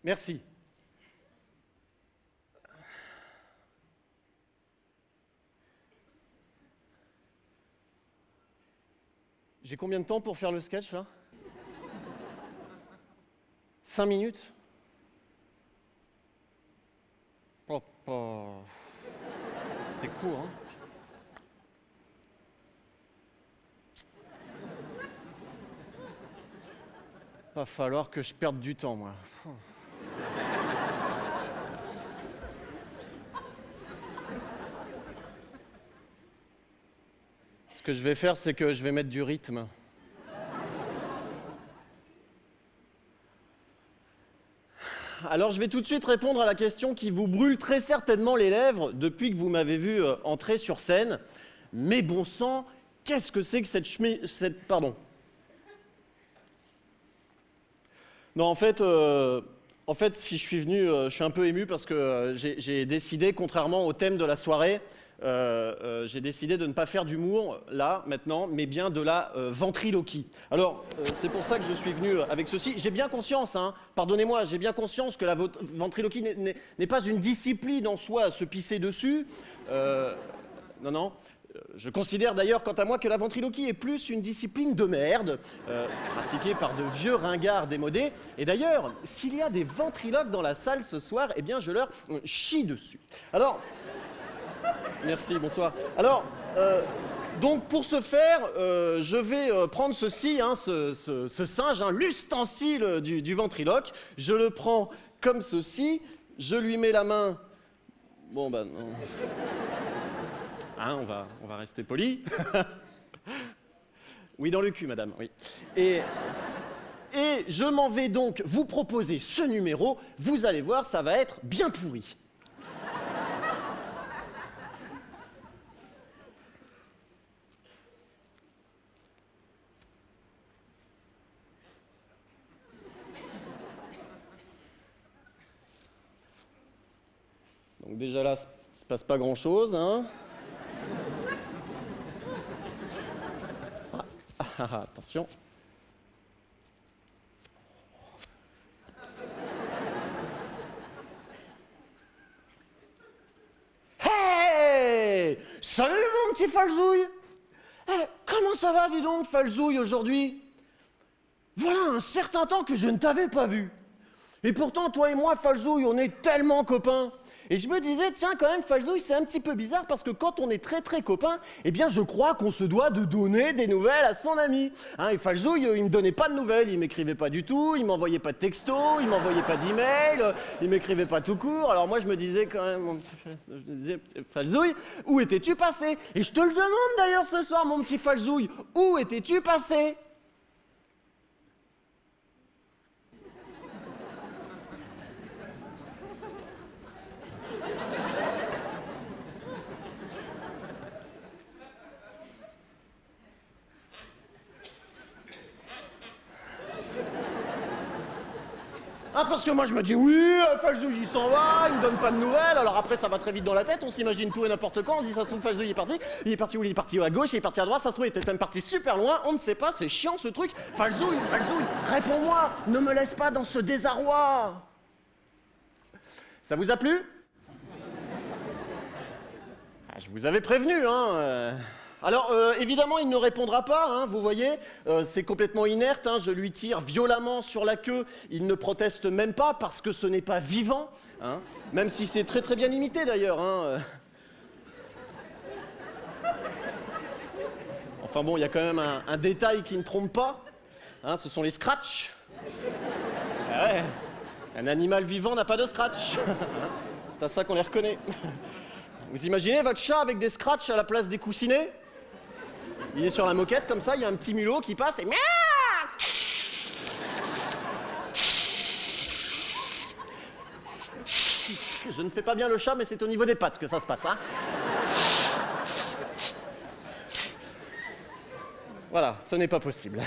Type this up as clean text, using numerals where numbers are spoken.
Merci. J'ai combien de temps pour faire le sketch, là? 5 minutes? C'est court, hein? Va falloir que je perde du temps, moi. Ce que je vais faire, c'est que je vais mettre du rythme. Alors, je vais tout de suite répondre à la question qui vous brûle très certainement les lèvres depuis que vous m'avez vu entrer sur scène. Mais bon sang, qu'est-ce que c'est que cette... Pardon. Non, en fait, si je suis venu, je suis un peu ému parce que j'ai décidé, contrairement au thème de la soirée, j'ai décidé de ne pas faire d'humour, là, maintenant, mais bien de la ventriloquie. Alors, c'est pour ça que je suis venu avec ceci. J'ai bien conscience, hein, pardonnez-moi, j'ai bien conscience que la ventriloquie n'est pas une discipline en soi à se pisser dessus. Non, non. Je considère d'ailleurs, quant à moi, que la ventriloquie est plus une discipline de merde, pratiquée par de vieux ringards démodés. Et d'ailleurs, s'il y a des ventriloques dans la salle ce soir, eh bien, je leur chie dessus. Alors... Merci, bonsoir. Alors, donc pour ce faire, je vais prendre ceci, hein, ce singe, hein, l'ustensile du ventriloque. Je le prends comme ceci, je lui mets la main... Bon, ben... Non. Hein, on va rester poli. Oui, dans le cul, madame, oui. Et je m'en vais donc vous proposer ce numéro. Vous allez voir, ça va être bien pourri. Donc déjà là, il ne se passe pas grand-chose, hein. Attention. Hey! Salut mon petit Falzouille! Hey, comment ça va, dis donc, Falzouille, aujourd'hui? Voilà un certain temps que je ne t'avais pas vu. Et pourtant, toi et moi, Falzouille, on est tellement copains. Et je me disais, tiens, quand même, Falzouille, c'est un petit peu bizarre parce que quand on est très très copains, eh bien, je crois qu'on se doit de donner des nouvelles à son ami. Hein, et Falzouille, il me donnait pas de nouvelles, il m'écrivait pas du tout, il m'envoyait pas de texto, il m'envoyait pas d'email, il m'écrivait pas tout court. Alors moi, je me disais quand même, Falzouille, où étais-tu passé? Et je te le demande d'ailleurs ce soir, mon petit Falzouille, où étais-tu passé? Ah, parce que moi je me dis, oui, Falzouille il s'en va, il me donne pas de nouvelles, alors après ça va très vite dans la tête, on s'imagine tout et n'importe quoi, on se dit, ça se trouve, Falzouille il est parti où? Il est parti à gauche, il est parti à droite, ça se trouve, il était même parti super loin, on ne sait pas, c'est chiant ce truc. Falzouille, réponds-moi, ne me laisse pas dans ce désarroi. Ça vous a plu? Ah, je vous avais prévenu, hein. Alors, évidemment, il ne répondra pas, hein, vous voyez, c'est complètement inerte, hein, je lui tire violemment sur la queue, il ne proteste même pas parce que ce n'est pas vivant, hein, même si c'est très très bien imité d'ailleurs. Hein. Enfin bon, il y a quand même un détail qui ne trompe pas, hein, ce sont les scratchs. Ah ouais, un animal vivant n'a pas de scratch, c'est à ça qu'on les reconnaît. Vous imaginez votre chat avec des scratchs à la place des coussinets? Il est sur la moquette, comme ça, il y a un petit mulot qui passe et... Je ne fais pas bien le chat, mais c'est au niveau des pattes que ça se passe, hein. Voilà, ce n'est pas possible.